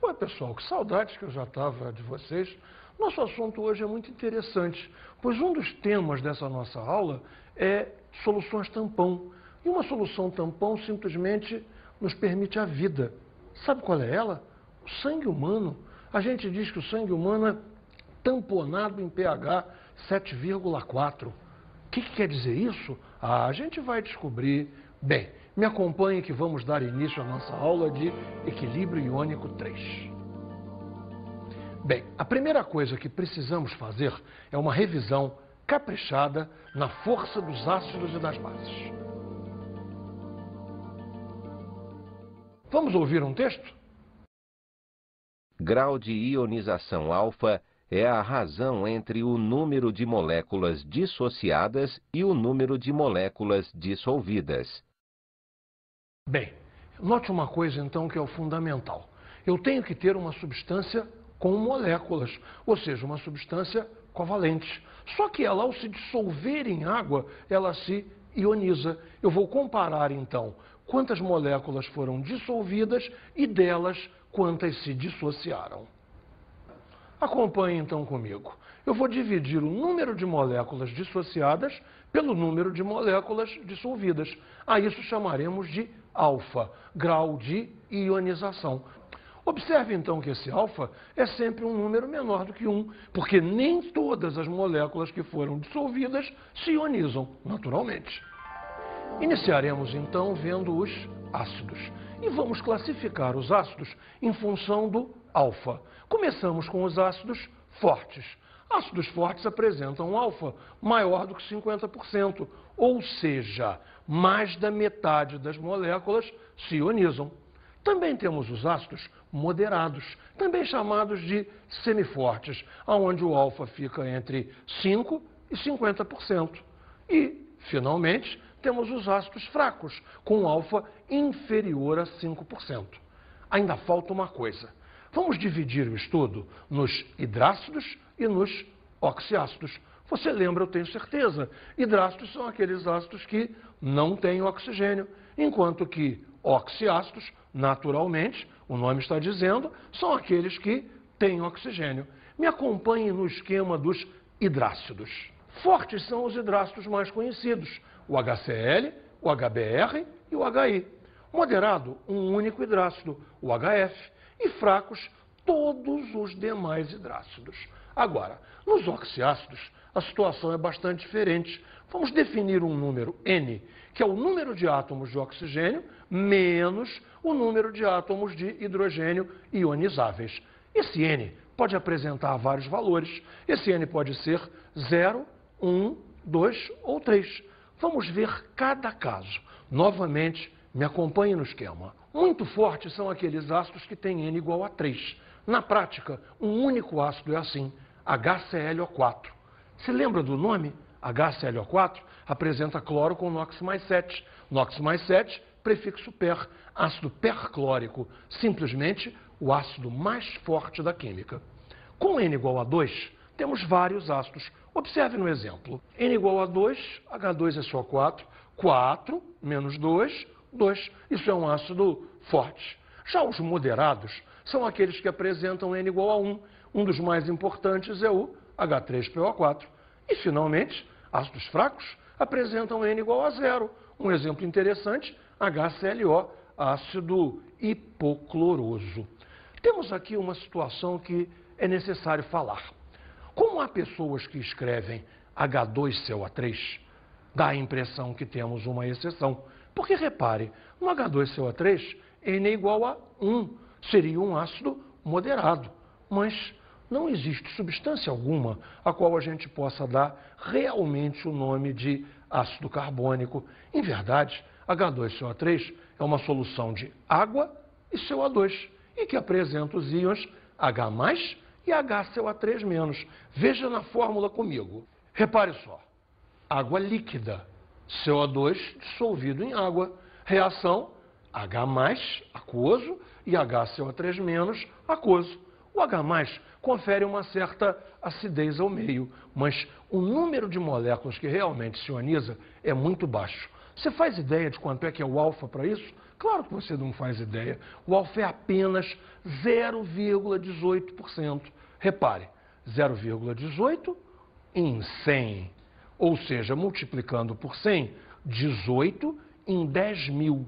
Oi, pessoal, que saudades que eu já estava de vocês. Nosso assunto hoje é muito interessante, pois um dos temas dessa nossa aula é soluções tampão. E uma solução tampão simplesmente nos permite a vida. Sabe qual é ela? O sangue humano. A gente diz que o sangue humano é tamponado em pH 7,4. O que quer dizer isso? A gente vai descobrir. Bem, me acompanhe que vamos dar início à nossa aula de equilíbrio iônico 3. Bem, a primeira coisa que precisamos fazer é uma revisão caprichada na força dos ácidos e das bases. Vamos ouvir um texto? Grau de ionização alfa é a razão entre o número de moléculas dissociadas e o número de moléculas dissolvidas. Bem, note uma coisa então que é o fundamental. Eu tenho que ter uma substância com moléculas, ou seja, uma substância covalente. Só que ela, ao se dissolver em água, ela se ioniza. Eu vou comparar então quantas moléculas foram dissolvidas e delas quantas se dissociaram. Acompanhe então comigo. Eu vou dividir o número de moléculas dissociadas pelo número de moléculas dissolvidas. A isso chamaremos de alfa, grau de ionização. Observe então que esse alfa é sempre um número menor do que 1, porque nem todas as moléculas que foram dissolvidas se ionizam, naturalmente. Iniciaremos então vendo os ácidos. E vamos classificar os ácidos em função do alfa. Começamos com os ácidos fortes. Ácidos fortes apresentam um alfa maior do que 50%, ou seja, mais da metade das moléculas se ionizam. Também temos os ácidos moderados, também chamados de semifortes, onde o alfa fica entre 5% e 50%. E, finalmente, temos os ácidos fracos, com alfa inferior a 5%. Ainda falta uma coisa. Vamos dividir o estudo nos hidrácidos e nos oxiácidos. Você lembra, eu tenho certeza, hidrácidos são aqueles ácidos que não têm oxigênio, enquanto que oxiácidos, naturalmente, o nome está dizendo, são aqueles que têm oxigênio. Me acompanhe no esquema dos hidrácidos. Fortes são os hidrácidos mais conhecidos, o HCl, o HBr e o HI. Moderado, um único hidrácido, o HF. E fracos, todos os demais hidrácidos. Agora, nos oxiácidos, a situação é bastante diferente. Vamos definir um número N, que é o número de átomos de oxigênio menos o número de átomos de hidrogênio ionizáveis. Esse N pode apresentar vários valores. Esse N pode ser 0, 1, 2 ou 3. Vamos ver cada caso. Novamente, me acompanhe no esquema. Muito fortes são aqueles ácidos que têm N igual a 3. Na prática, um único ácido é assim, HClO4. Se lembra do nome? HClO4 apresenta cloro com NOx mais 7. NOx mais 7, prefixo per, ácido perclórico, simplesmente o ácido mais forte da química. Com N igual a 2, temos vários ácidos. Observe no exemplo. N igual a 2, H2SO4, 4 menos 2, 2. Isso é um ácido forte. Já os moderados são aqueles que apresentam N igual a 1. Um dos mais importantes é o H3PO4. E, finalmente, ácidos fracos apresentam N igual a 0. Um exemplo interessante, HClO, ácido hipocloroso. Temos aqui uma situação que é necessário falar. Como há pessoas que escrevem H2CO3, dá a impressão que temos uma exceção. Porque, repare, no H2CO3, N é igual a 1. Seria um ácido moderado. Mas não existe substância alguma a qual a gente possa dar realmente o nome de ácido carbônico. Em verdade, H2CO3 é uma solução de água e CO2, e que apresenta os íons H+, e HCO3-. Veja na fórmula comigo. Repare só. Água líquida, CO2 dissolvido em água. Reação H+, aquoso, e HCO3- aquoso. O H+ confere uma certa acidez ao meio, mas o número de moléculas que realmente se ioniza é muito baixo. Você faz ideia de quanto é que é o alfa para isso? Claro que você não faz ideia. O alfa é apenas 0,18%. Repare, 0,18 em 100. Ou seja, multiplicando por 100, 18 em 10 mil,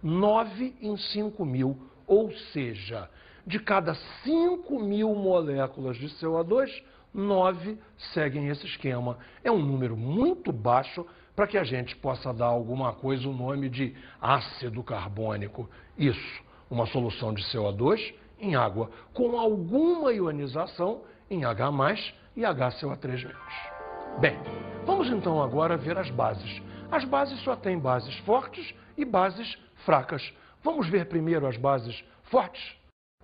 9 em 5 mil. Ou seja, de cada 5 mil moléculas de CO2, 9 seguem esse esquema. É um número muito baixo para que a gente possa dar alguma coisa o nome de ácido carbônico. Isso, uma solução de CO2 em água, com alguma ionização em H+, e HCO3-. Bem, vamos então agora ver as bases. As bases só têm bases fortes e bases fracas. Vamos ver primeiro as bases fortes?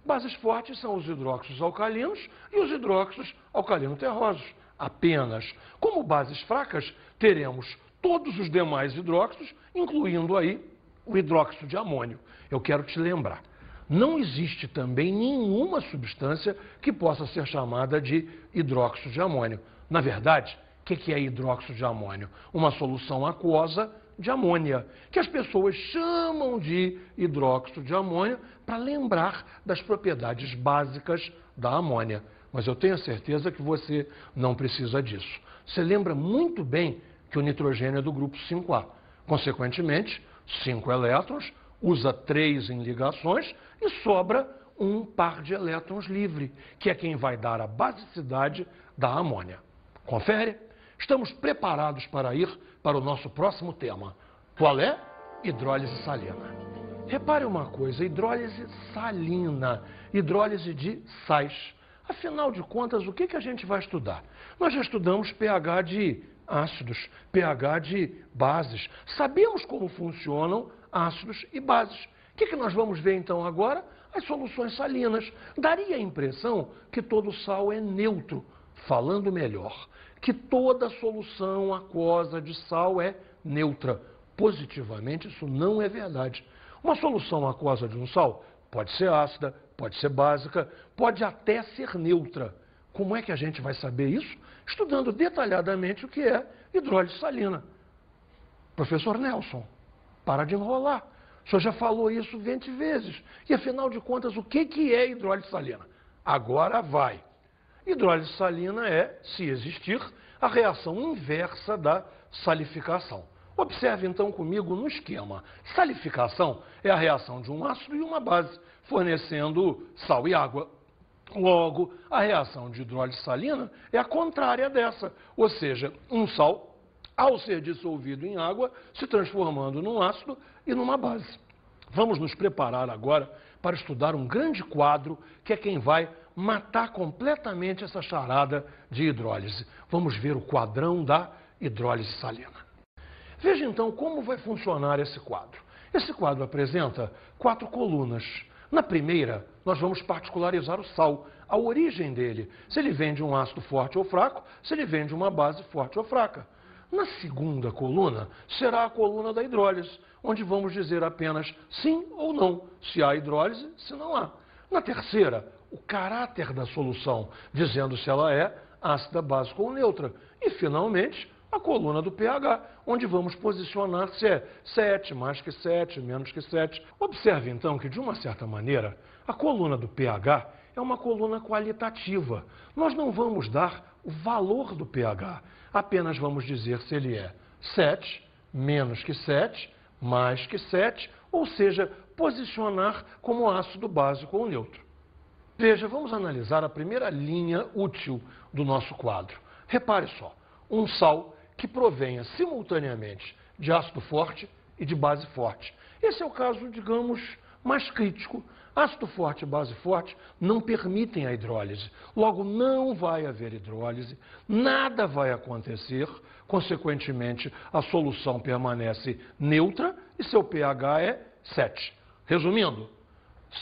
Bases fortes são os hidróxidos alcalinos e os hidróxidos alcalino-terrosos, apenas. Como bases fracas, teremos todos os demais hidróxidos, incluindo aí o hidróxido de amônio. Eu quero te lembrar, não existe também nenhuma substância que possa ser chamada de hidróxido de amônio. Na verdade, o que é hidróxido de amônio? Uma solução aquosa de amônia, que as pessoas chamam de hidróxido de amônio para lembrar das propriedades básicas da amônia. Mas eu tenho certeza que você não precisa disso. Você lembra muito bem que o nitrogênio é do grupo 5A. Consequentemente, 5 elétrons, usa 3 em ligações e sobra um par de elétrons livre, que é quem vai dar a basicidade da amônia. Confere? Estamos preparados para ir para o nosso próximo tema. Qual é? Hidrólise salina. Repare uma coisa, hidrólise salina, hidrólise de sais. Afinal de contas, o que a gente vai estudar? Nós já estudamos pH de ácidos, pH de bases. Sabemos como funcionam ácidos e bases. O que nós vamos ver então agora? As soluções salinas. Daria a impressão que todo sal é neutro. Falando melhor, que toda solução aquosa de sal é neutra. Positivamente, isso não é verdade. Uma solução aquosa de um sal pode ser ácida, pode ser básica, pode até ser neutra. Como é que a gente vai saber isso? Estudando detalhadamente o que é hidrólise salina. Professor Nelson, para de enrolar. O senhor já falou isso 20 vezes. E, afinal de contas, o que é hidrólise salina? Agora vai. Hidrólise salina é, se existir, a reação inversa da salificação. Observe então comigo no esquema. Salificação é a reação de um ácido e uma base, fornecendo sal e água. Logo, a reação de hidrólise salina é a contrária dessa, ou seja, um sal, ao ser dissolvido em água, se transformando num ácido e numa base. Vamos nos preparar agora para estudar um grande quadro que é quem vai matar completamente essa charada de hidrólise. Vamos ver o quadrão da hidrólise salina. Veja então como vai funcionar esse quadro. Esse quadro apresenta 4 colunas. Na primeira, nós vamos particularizar o sal, a origem dele, se ele vem de um ácido forte ou fraco, se ele vem de uma base forte ou fraca. Na segunda coluna, será a coluna da hidrólise, onde vamos dizer apenas sim ou não, se há hidrólise, se não há. Na terceira, o caráter da solução, dizendo se ela é ácida, básica ou neutra. E, finalmente, a coluna do pH, onde vamos posicionar se é 7, mais que 7, menos que 7. Observe, então, que, de uma certa maneira, a coluna do pH é uma coluna qualitativa. Nós não vamos dar o valor do pH, apenas vamos dizer se ele é 7, menos que 7, mais que 7, ou seja, posicionar como ácido, básico ou neutro. Veja, vamos analisar a primeira linha útil do nosso quadro. Repare só, um sal que provenha simultaneamente de ácido forte e de base forte. Esse é o caso, digamos, mais crítico. Ácido forte e base forte não permitem a hidrólise. Logo, não vai haver hidrólise, nada vai acontecer, consequentemente, a solução permanece neutra e seu pH é 7. Resumindo,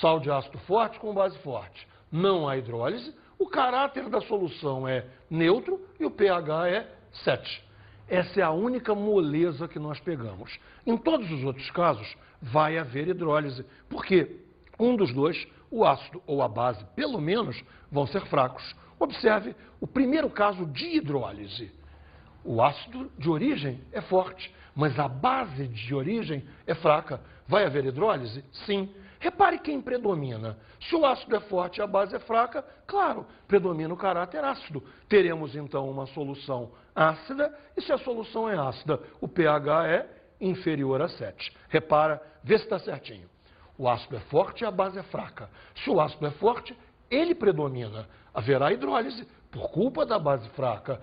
sal de ácido forte com base forte. Não há hidrólise, o caráter da solução é neutro e o pH é 7. Essa é a única moleza que nós pegamos. Em todos os outros casos, vai haver hidrólise, porque um dos dois, o ácido ou a base, pelo menos, vão ser fracos. Observe o primeiro caso de hidrólise. O ácido de origem é forte, mas a base de origem é fraca. Vai haver hidrólise? Sim. Repare quem predomina. Se o ácido é forte e a base é fraca, claro, predomina o caráter ácido. Teremos então uma solução ácida, e se a solução é ácida, o pH é inferior a 7. Repara, vê se está certinho. O ácido é forte e a base é fraca. Se o ácido é forte, ele predomina. Haverá hidrólise por culpa da base fraca.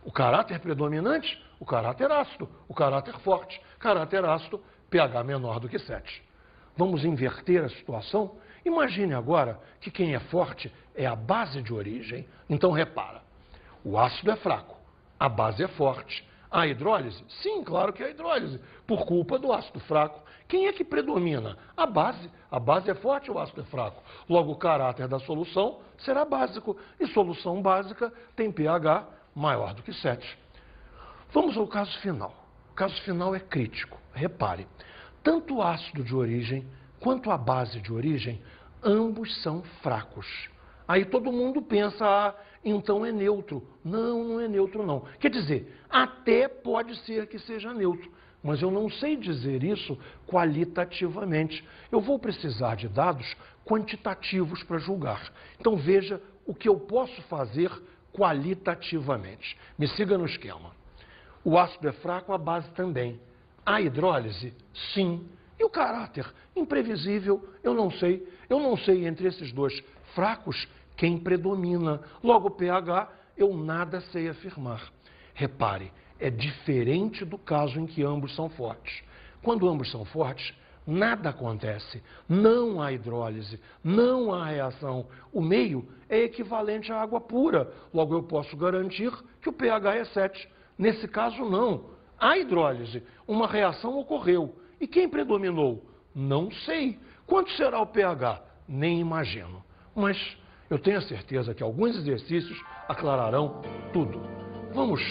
O caráter predominante, o caráter ácido. O caráter forte, caráter ácido, pH menor do que 7. Vamos inverter a situação? Imagine agora que quem é forte é a base de origem. Então repara, o ácido é fraco, a base é forte. Há hidrólise? Sim, claro que há hidrólise, por culpa do ácido fraco. Quem é que predomina? A base. A base é forte, o ácido é fraco. Logo, o caráter da solução será básico. E solução básica tem pH maior do que 7. Vamos ao caso final. O caso final é crítico. Repare, tanto o ácido de origem quanto a base de origem, ambos são fracos. Aí todo mundo pensa, então é neutro. Não, não é neutro não. Quer dizer, até pode ser que seja neutro, mas eu não sei dizer isso qualitativamente. Eu vou precisar de dados quantitativos para julgar. Então veja o que eu posso fazer qualitativamente. Me siga no esquema. O ácido é fraco, a base também. A hidrólise? Sim. E o caráter? Imprevisível, eu não sei. Eu não sei entre esses dois fracos quem predomina. Logo, pH, eu nada sei afirmar. Repare, é diferente do caso em que ambos são fortes. Quando ambos são fortes, nada acontece. Não há hidrólise, não há reação. O meio é equivalente à água pura. Logo, eu posso garantir que o pH é 7. Nesse caso, não. Há hidrólise, uma reação ocorreu. E quem predominou? Não sei. Quanto será o pH? Nem imagino. Mas eu tenho a certeza que alguns exercícios aclararão tudo. Vamos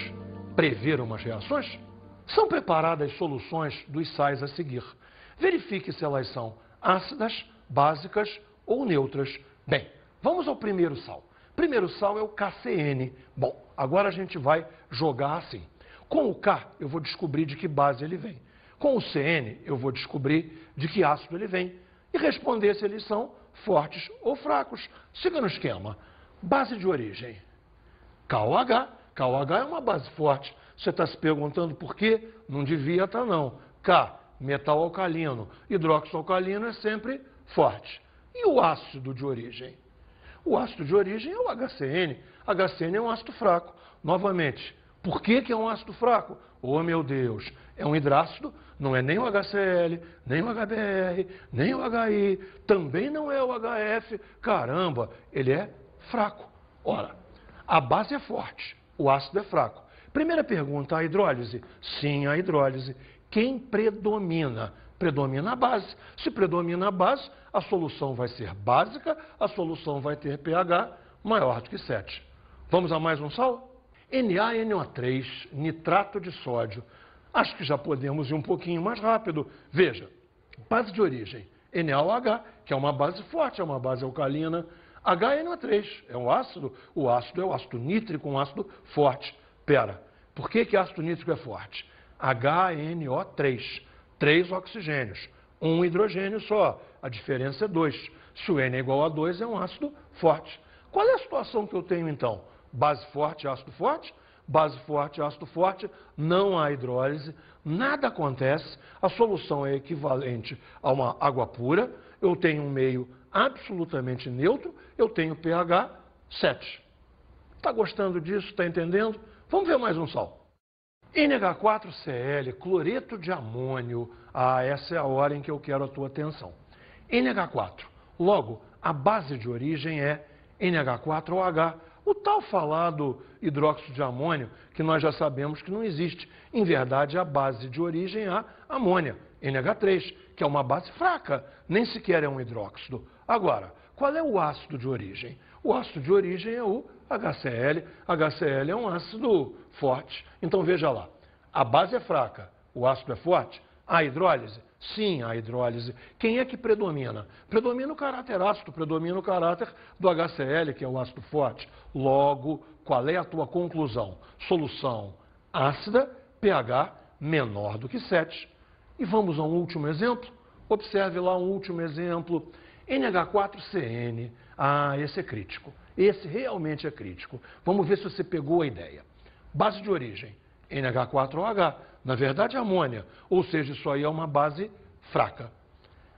prever umas reações? São preparadas soluções dos sais a seguir. Verifique se elas são ácidas, básicas ou neutras. Bem, vamos ao primeiro sal. O primeiro sal é o KCN. Bom, agora a gente vai jogar assim. Com o K, eu vou descobrir de que base ele vem. Com o CN, eu vou descobrir de que ácido ele vem. E responder se eles são fortes ou fracos. Siga no esquema. Base de origem. KOH. KOH é uma base forte. Você está se perguntando por quê? Não devia estar, não. K, metal alcalino. Hidróxido alcalino é sempre forte. E o ácido de origem? O ácido de origem é o HCN. HCN é um ácido fraco. Novamente, por que é um ácido fraco? Oh, meu Deus, é um hidrácido, não é nem o HCl, nem o HBr, nem o HI, também não é o HF. Caramba, ele é fraco. Ora, a base é forte, o ácido é fraco. Primeira pergunta, a hidrólise? Sim, a hidrólise. Quem predomina? Predomina a base. Se predomina a base, a solução vai ser básica, a solução vai ter pH maior do que 7. Vamos a mais um sal? NaNO3, nitrato de sódio. Acho que já podemos ir um pouquinho mais rápido. Veja, base de origem, NaOH, que é uma base forte, é uma base alcalina. HNO3 é um ácido, o ácido é o ácido nítrico, um ácido forte. Pera, por que ácido nítrico é forte? HNO3, 3 oxigênios, um hidrogênio só, a diferença é 2. Se o N é igual a 2, é um ácido forte. Qual é a situação que eu tenho então? Base forte, ácido forte, base forte, ácido forte, não há hidrólise, nada acontece, a solução é equivalente a uma água pura, eu tenho um meio absolutamente neutro, eu tenho pH 7. Está gostando disso? Está entendendo? Vamos ver mais um sal. NH4Cl, cloreto de amônio. Essa é a hora em que eu quero a tua atenção. NH4. Logo, a base de origem é NH4OH. O tal falado hidróxido de amônio, que nós já sabemos que não existe. Em verdade, a base de origem é a amônia, NH3, que é uma base fraca, nem sequer é um hidróxido. Agora, qual é o ácido de origem? O ácido de origem é o HCl. HCl é um ácido forte. Então, veja lá, a base é fraca, o ácido é forte. A hidrólise? Sim, a hidrólise. Quem é que predomina? Predomina o caráter ácido, predomina o caráter do HCl, que é o ácido forte. Logo, qual é a tua conclusão? Solução ácida, pH menor do que 7. E vamos a um último exemplo? Observe lá um último exemplo. NH4CN. Ah, esse é crítico. Esse realmente é crítico. Vamos ver se você pegou a ideia. Base de origem, NH4OH. Na verdade, amônia. Ou seja, isso aí é uma base fraca.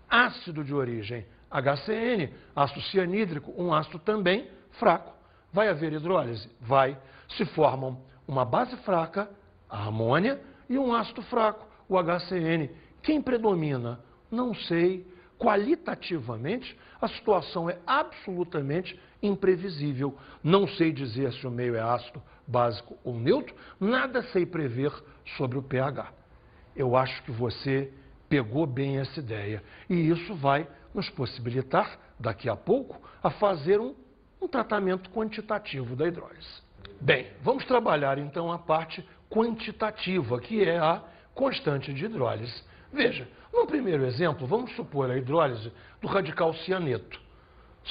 Ácido de origem, HCN, ácido cianídrico, um ácido também fraco. Vai haver hidrólise? Vai. Se formam uma base fraca, a amônia, e um ácido fraco, o HCN. Quem predomina? Não sei. Qualitativamente, a situação é absolutamente imprevisível. Não sei dizer se o meio é ácido, básico ou neutro, nada sei prever sobre o pH. Eu acho que você pegou bem essa ideia e isso vai nos possibilitar, daqui a pouco, a fazer um tratamento quantitativo da hidrólise. Bem, vamos trabalhar então a parte quantitativa, que é a constante de hidrólise. Veja, no primeiro exemplo, vamos supor a hidrólise do radical cianeto.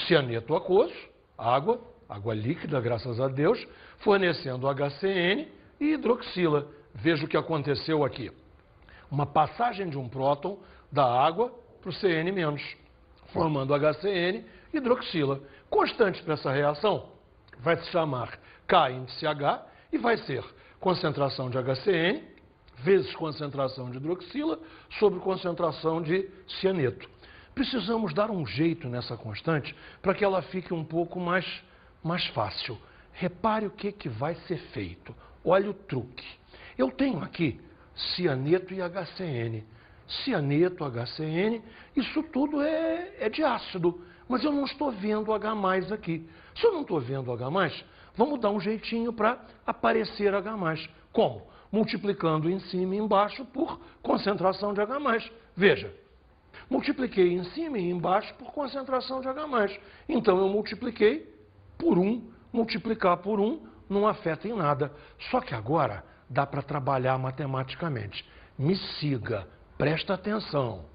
Cianeto aquoso, água líquida, graças a Deus, fornecendo HCN e hidroxila. Veja o que aconteceu aqui. Uma passagem de um próton da água para o CN-, formando HCN e hidroxila. Constante para essa reação vai se chamar K índice H e vai ser concentração de HCN vezes concentração de hidroxila sobre concentração de cianeto. Precisamos dar um jeito nessa constante para que ela fique um pouco mais fácil. Repare o que vai ser feito. Olha o truque. Eu tenho aqui cianeto e HCN. Cianeto, HCN, isso tudo é de ácido, mas eu não estou vendo H+ aqui. Se eu não estou vendo H+, vamos dar um jeitinho para aparecer H+. Como? Multiplicando em cima e embaixo por concentração de H+. Veja, multipliquei em cima e embaixo por concentração de H+. Então eu multipliquei por 1. Multiplicar por 1 não afeta em nada. Só que agora dá para trabalhar matematicamente. Me siga, presta atenção.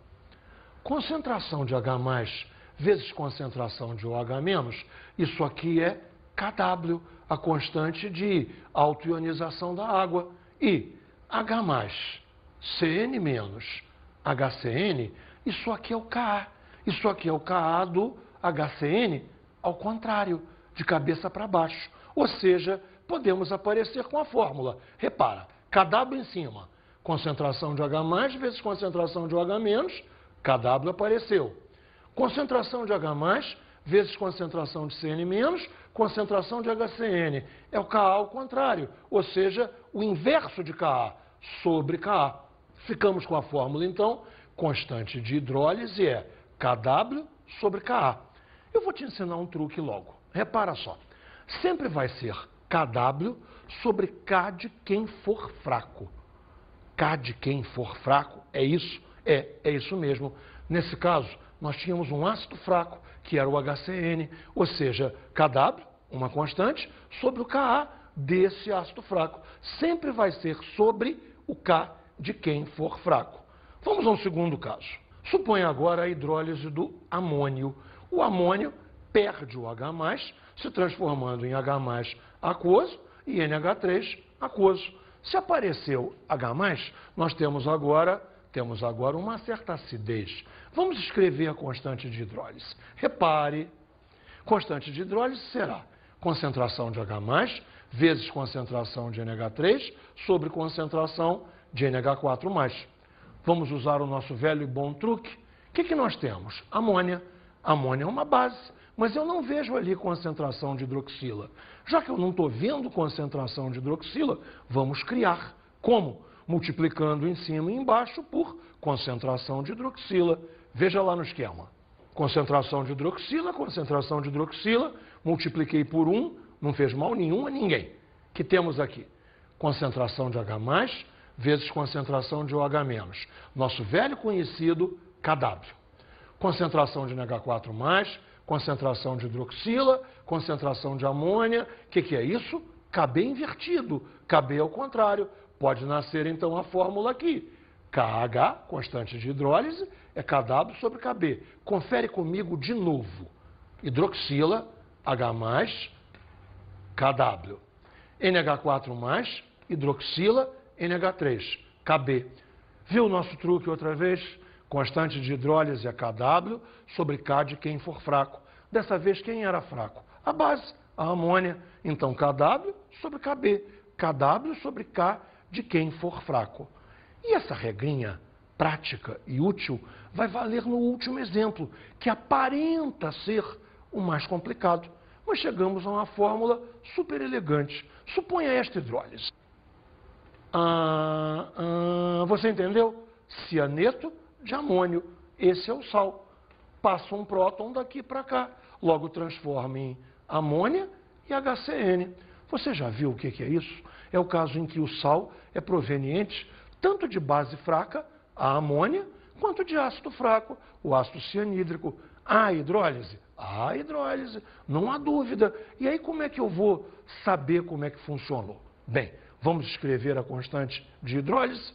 Concentração de H+ vezes concentração de OH-, isso aqui é Kw, a constante de autoionização da água. E H+, Cn- HCN, isso aqui é o Ka. Isso aqui é o Ka do HCN ao contrário, de cabeça para baixo. Ou seja, podemos aparecer com a fórmula. Repara, Kw em cima, concentração de H+ vezes concentração de OH-, Kw apareceu. Concentração de H+ vezes concentração de Cn-, concentração de HCN. É o Ka ao contrário, ou seja, o inverso de Ka sobre Ka. Ficamos com a fórmula, então, constante de hidrólise é Kw sobre Ka. Eu vou te ensinar um truque logo. Repara só. Sempre vai ser Kw sobre K de quem for fraco. K de quem for fraco, é isso? É isso mesmo. Nesse caso, nós tínhamos um ácido fraco, que era o HCN, ou seja, Kw, uma constante, sobre o Ka desse ácido fraco. Sempre vai ser sobre o K de quem for fraco. Vamos ao segundo caso. Suponha agora a hidrólise do amônio. O amônio perde o H+, se transformando em H+ aquoso e NH3 aquoso. Se apareceu H+, nós temos agora uma certa acidez. Vamos escrever a constante de hidrólise. Repare, constante de hidrólise será concentração de H+, vezes concentração de NH3 sobre concentração de NH4+. Vamos usar o nosso velho e bom truque. O que nós temos? Amônia. Amônia é uma base, mas eu não vejo ali concentração de hidroxila. Já que eu não estou vendo concentração de hidroxila, vamos criar. Como? Multiplicando em cima e embaixo por concentração de hidroxila. Veja lá no esquema. Concentração de hidroxila, multipliquei por 1, não fez mal nenhum a ninguém. O que temos aqui? Concentração de H+, vezes concentração de OH-. Nosso velho conhecido Kw. Concentração de NH4+, concentração de hidroxila, concentração de amônia. O que é isso? Kb invertido. Kb ao contrário. Pode nascer, então, a fórmula aqui. KH, constante de hidrólise, é Kw sobre Kb. Confere comigo de novo. Hidroxila, H+, Kw. NH4+, hidroxila, NH3, Kb. Viu o nosso truque outra vez? Constante de hidrólise é KW sobre K de quem for fraco. Dessa vez, quem era fraco? A base, a amônia. Então, KW sobre KB. KW sobre K de quem for fraco. E essa regrinha prática e útil vai valer no último exemplo, que aparenta ser o mais complicado. Mas chegamos a uma fórmula super elegante. Suponha esta hidrólise. Você entendeu? Cianeto de amônio. Esse é o sal. Passa um próton daqui para cá. Logo transforma em amônia e HCN. Você já viu o que é isso? É o caso em que o sal é proveniente tanto de base fraca, a amônia, quanto de ácido fraco, o ácido cianídrico. A hidrólise? A hidrólise, não há dúvida. E aí como é que eu vou saber como é que funcionou? Bem, vamos escrever a constante de hidrólise.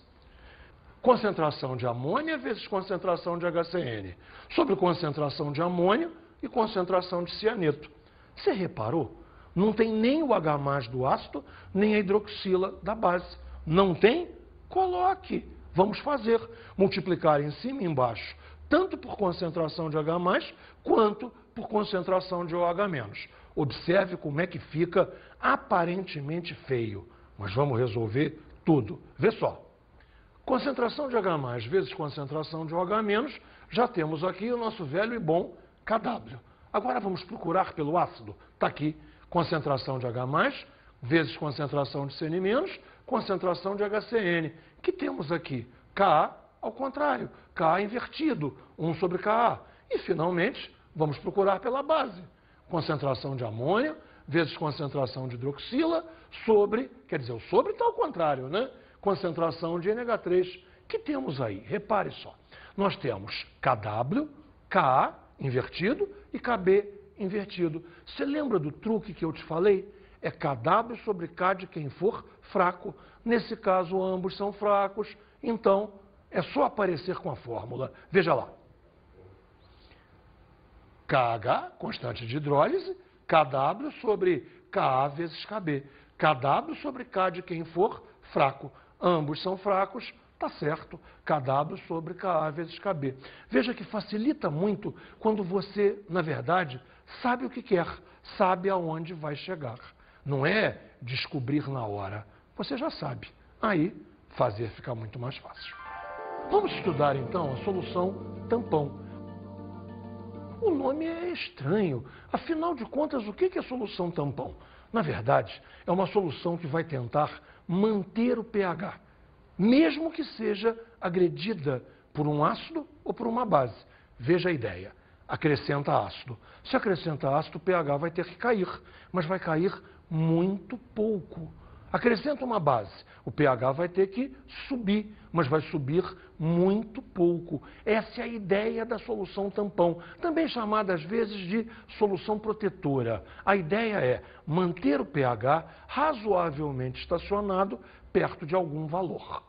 Concentração de amônia vezes concentração de HCN, sobre concentração de amônio e concentração de cianeto. Você reparou? Não tem nem o H+ do ácido, nem a hidroxila da base. Não tem? Coloque. Vamos fazer. Multiplicar em cima e embaixo, tanto por concentração de H+, quanto por concentração de OH-. Observe como é que fica aparentemente feio. Mas vamos resolver tudo. Vê só. Concentração de H+ vezes concentração de OH-, já temos aqui o nosso velho e bom KW. Agora vamos procurar pelo ácido. Está aqui. Concentração de H+, vezes concentração de CN-, concentração de HCN. Que temos aqui? Ka ao contrário. Ka invertido. 1 sobre Ka. E, finalmente, vamos procurar pela base. Concentração de amônio, vezes concentração de hidroxila, sobre... Quer dizer, o sobre está ao contrário, né? Concentração de NH3. Que temos aí? Repare só. Nós temos KW, Ka invertido e KB invertido. Você lembra do truque que eu te falei? É KW sobre K de quem for fraco. Nesse caso, ambos são fracos. Então, é só aparecer com a fórmula. Veja lá. KH, constante de hidrólise, KW sobre Ka vezes KB. KW sobre K de quem for fraco. Ambos são fracos. Tá certo, KW sobre Ka vezes KB. Veja que facilita muito quando você, na verdade, sabe o que quer, sabe aonde vai chegar. Não é descobrir na hora, você já sabe. Aí, fazer fica muito mais fácil. Vamos estudar então a solução tampão. O nome é estranho, afinal de contas, o que é solução tampão? Na verdade, é uma solução que vai tentar manter o pH. Mesmo que seja agredida por um ácido ou por uma base. Veja a ideia. Acrescenta ácido. Se acrescenta ácido, o pH vai ter que cair, mas vai cair muito pouco. Acrescenta uma base, o pH vai ter que subir, mas vai subir muito pouco. Essa é a ideia da solução tampão, também chamada às vezes de solução protetora. A ideia é manter o pH razoavelmente estacionado perto de algum valor.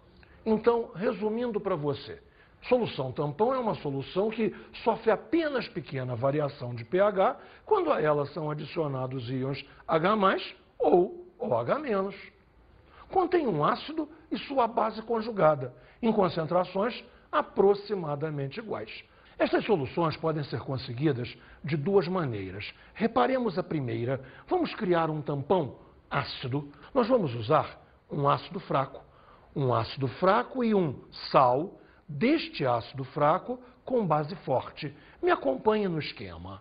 Então, resumindo para você, solução tampão é uma solução que sofre apenas pequena variação de pH quando a ela são adicionados íons H+ ou OH-. Contém um ácido e sua base conjugada, em concentrações aproximadamente iguais. Estas soluções podem ser conseguidas de duas maneiras. Reparemos a primeira. Vamos criar um tampão ácido. Nós vamos usar um ácido fraco. Um ácido fraco e um sal deste ácido fraco com base forte. Me acompanhe no esquema.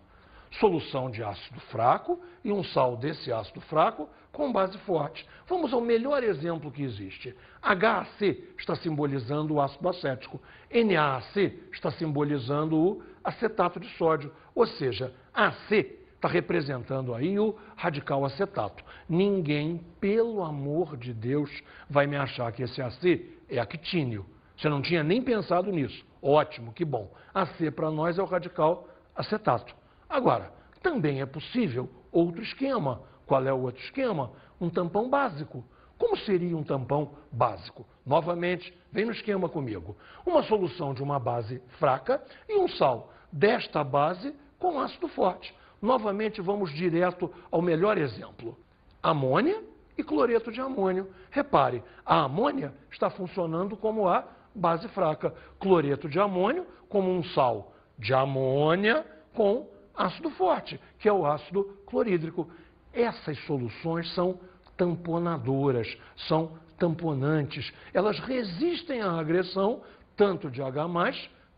Solução de ácido fraco e um sal desse ácido fraco com base forte. Vamos ao melhor exemplo que existe. HAC está simbolizando o ácido acético. NaAC está simbolizando o acetato de sódio. Ou seja, AC está representando aí o radical acetato. Ninguém, pelo amor de Deus, vai me achar que esse AC é actínio. Você não tinha nem pensado nisso. Ótimo, que bom. AC para nós é o radical acetato. Agora, também é possível outro esquema. Qual é o outro esquema? Um tampão básico. Como seria um tampão básico? Novamente, vem no esquema comigo. Uma solução de uma base fraca e um sal desta base com ácido forte. Novamente, vamos direto ao melhor exemplo. Amônia e cloreto de amônio. Repare, a amônia está funcionando como a base fraca. Cloreto de amônio como um sal de amônia com ácido forte, que é o ácido clorídrico. Essas soluções são tamponadoras, são tamponantes. Elas resistem à agressão tanto de H+,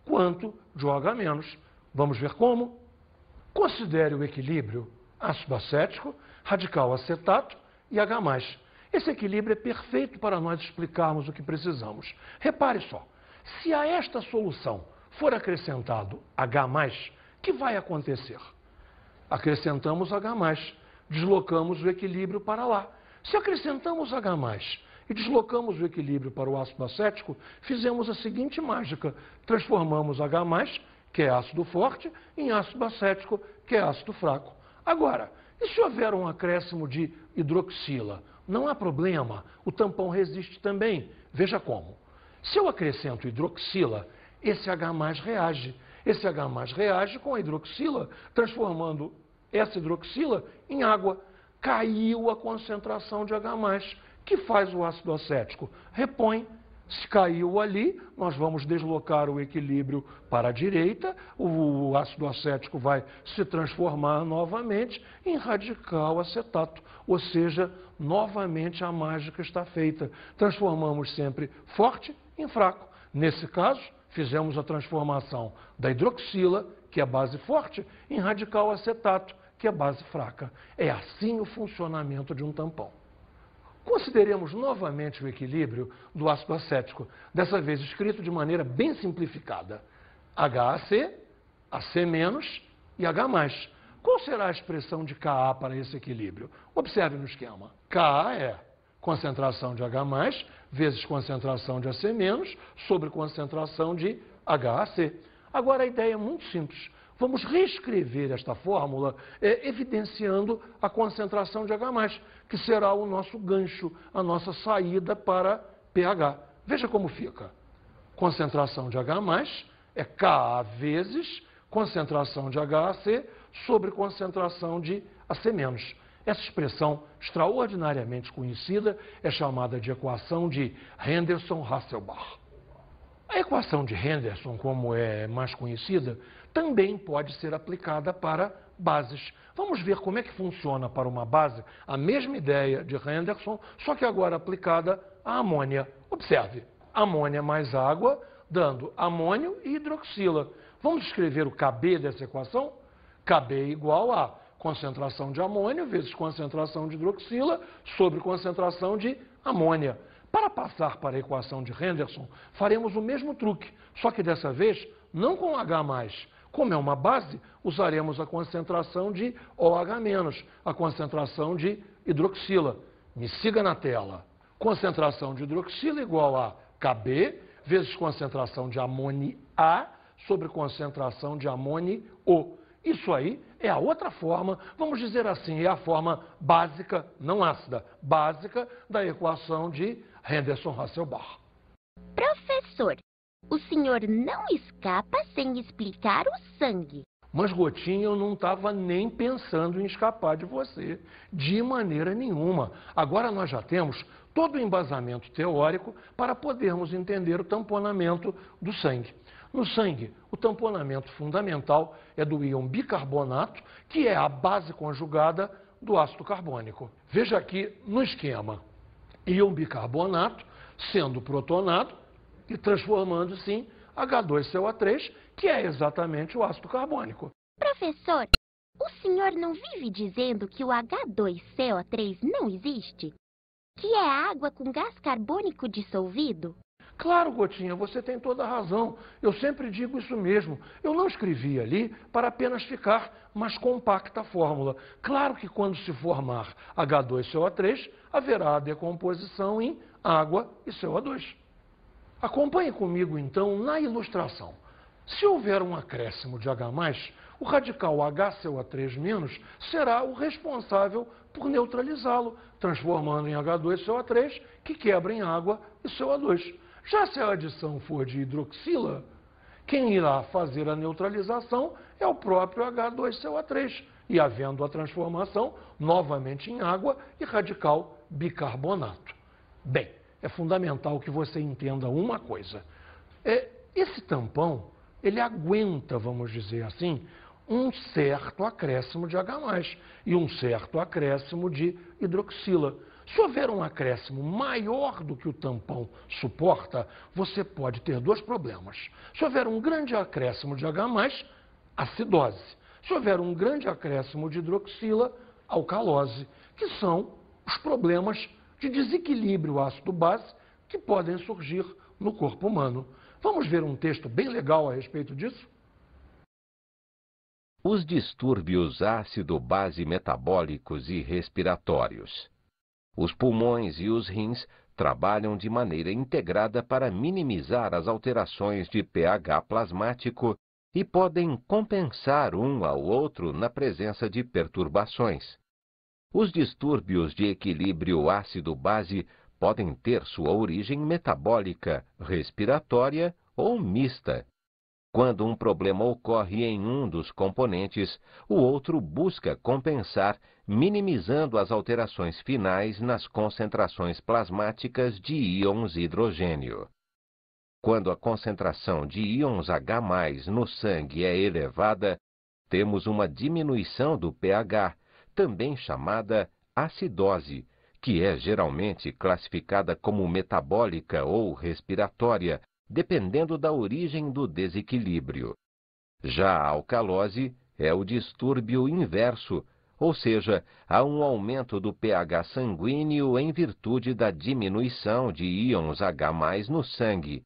quanto de OH-. Vamos ver como? Considere o equilíbrio ácido acético, radical acetato e H+. Esse equilíbrio é perfeito para nós explicarmos o que precisamos. Repare só, se a esta solução for acrescentado H+, o que vai acontecer? Acrescentamos H+, deslocamos o equilíbrio para lá. Se acrescentamos H+, e deslocamos o equilíbrio para o ácido acético, fizemos a seguinte mágica: transformamos H+, que é ácido forte, em ácido acético, que é ácido fraco. Agora, e se houver um acréscimo de hidroxila? Não há problema, o tampão resiste também. Veja como. Se eu acrescento hidroxila, esse H+ reage. Esse H+ reage com a hidroxila, transformando essa hidroxila em água. Caiu a concentração de H+. Que faz o ácido acético? Repõe. Se caiu ali, nós vamos deslocar o equilíbrio para a direita, o ácido acético vai se transformar novamente em radical acetato, ou seja, novamente a mágica está feita. Transformamos sempre forte em fraco. Nesse caso, fizemos a transformação da hidroxila, que é base forte, em radical acetato, que é base fraca. É assim o funcionamento de um tampão. Consideremos novamente o equilíbrio do ácido acético, dessa vez escrito de maneira bem simplificada. HAC, AC- e H+. Qual será a expressão de Ka para esse equilíbrio? Observe no esquema. Ka é concentração de H+, vezes concentração de AC- sobre concentração de HAC. Agora a ideia é muito simples. Vamos reescrever esta fórmula evidenciando a concentração de H+, que será o nosso gancho, a nossa saída para pH. Veja como fica. Concentração de H+ é Ka vezes concentração de HAC sobre concentração de AC-. Essa expressão extraordinariamente conhecida é chamada de equação de Henderson-Hasselbalch. A equação de Henderson, como é mais conhecida, também pode ser aplicada para bases. Vamos ver como é que funciona para uma base a mesma ideia de Henderson, só que agora aplicada à amônia. Observe, amônia mais água, dando amônio e hidroxila. Vamos escrever o Kb dessa equação? Kb igual a concentração de amônio vezes concentração de hidroxila sobre concentração de amônia. Para passar para a equação de Henderson, faremos o mesmo truque, só que dessa vez não com H+. Como é uma base, usaremos a concentração de OH-, a concentração de hidroxila. Me siga na tela. Concentração de hidroxila igual a Kb vezes concentração de amônio A sobre concentração de amônio O. Isso aí é a outra forma, vamos dizer assim, é a forma básica, não ácida, básica da equação de Henderson-Hasselbalch. Professor, o senhor não escapa sem explicar o sangue. Mas, Gotinha, eu não estava nem pensando em escapar de você, de maneira nenhuma. Agora nós já temos todo o embasamento teórico para podermos entender o tamponamento do sangue. No sangue, o tamponamento fundamental é do íon bicarbonato, que é a base conjugada do ácido carbônico. Veja aqui no esquema, íon bicarbonato sendo protonado e transformando-se em H2CO3, que é exatamente o ácido carbônico. Professor, o senhor não vive dizendo que o H2CO3 não existe? Que é água com gás carbônico dissolvido? Claro, Gotinha, você tem toda a razão. Eu sempre digo isso mesmo. Eu não escrevi ali para apenas ficar mais compacta a fórmula. Claro que quando se formar H2CO3, haverá a decomposição em água e CO2. Acompanhe comigo, então, na ilustração. Se houver um acréscimo de H+, o radical HCO3- será o responsável por neutralizá-lo, transformando em H2CO3, que quebra em água e CO2. Já se a adição for de hidroxila, quem irá fazer a neutralização é o próprio H2CO3, e havendo a transformação novamente em água e radical bicarbonato. Bem, é fundamental que você entenda uma coisa. Esse tampão, ele aguenta, vamos dizer assim, um certo acréscimo de H+, e um certo acréscimo de hidroxila. Se houver um acréscimo maior do que o tampão suporta, você pode ter dois problemas. Se houver um grande acréscimo de H+, acidose. Se houver um grande acréscimo de hidroxila, alcalose, que são os problemas de desequilíbrio ácido-base que podem surgir no corpo humano. Vamos ver um texto bem legal a respeito disso? Os distúrbios ácido-base metabólicos e respiratórios. Os pulmões e os rins trabalham de maneira integrada para minimizar as alterações de pH plasmático e podem compensar um ao outro na presença de perturbações. Os distúrbios de equilíbrio ácido-base podem ter sua origem metabólica, respiratória ou mista. Quando um problema ocorre em um dos componentes, o outro busca compensar, minimizando as alterações finais nas concentrações plasmáticas de íons hidrogênio. Quando a concentração de íons H+ no sangue é elevada, temos uma diminuição do pH, também chamada acidose, que é geralmente classificada como metabólica ou respiratória, dependendo da origem do desequilíbrio. Já a alcalose é o distúrbio inverso, ou seja, há um aumento do pH sanguíneo em virtude da diminuição de íons H+ no sangue.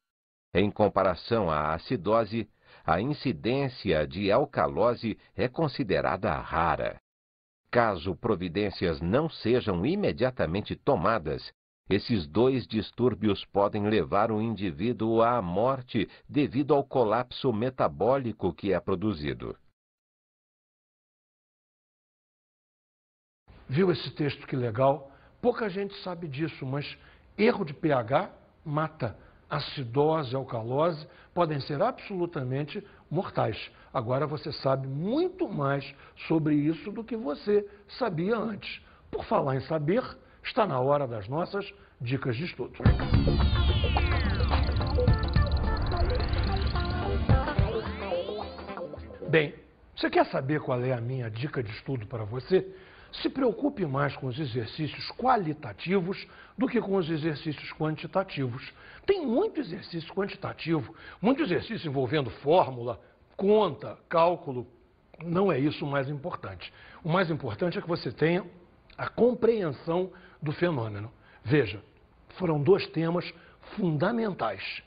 Em comparação à acidose, a incidência de alcalose é considerada rara. Caso providências não sejam imediatamente tomadas, esses dois distúrbios podem levar o indivíduo à morte devido ao colapso metabólico que é produzido. Viu esse texto que legal? Pouca gente sabe disso, mas erro de pH mata. Acidose e alcalose podem ser absolutamente mortais. Agora você sabe muito mais sobre isso do que você sabia antes. Por falar em saber, está na hora das nossas dicas de estudo. Bem, você quer saber qual é a minha dica de estudo para você? Se preocupe mais com os exercícios qualitativos do que com os exercícios quantitativos. Tem muito exercício quantitativo, muito exercício envolvendo fórmula, conta, cálculo. Não é isso o mais importante. O mais importante é que você tenha a compreensão do fenômeno. Veja, foram dois temas fundamentais: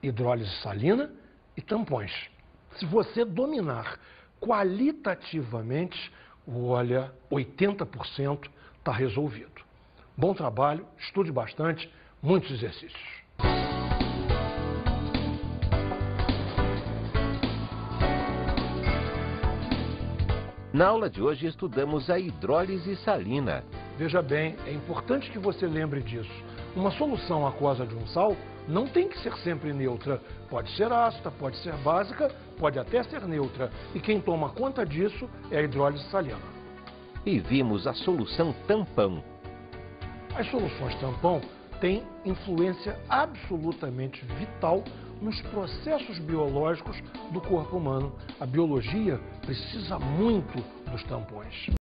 hidrólise salina e tampões. Se você dominar qualitativamente, olha, 80% está resolvido. Bom trabalho, estude bastante, muitos exercícios. Na aula de hoje estudamos a hidrólise salina. Veja bem, é importante que você lembre disso. Uma solução aquosa de um sal não tem que ser sempre neutra. Pode ser ácida, pode ser básica, pode até ser neutra. E quem toma conta disso é a hidrólise salina. E vimos a solução tampão. As soluções tampão têm influência absolutamente vital nos processos biológicos do corpo humano. A biologia precisa muito dos tampões.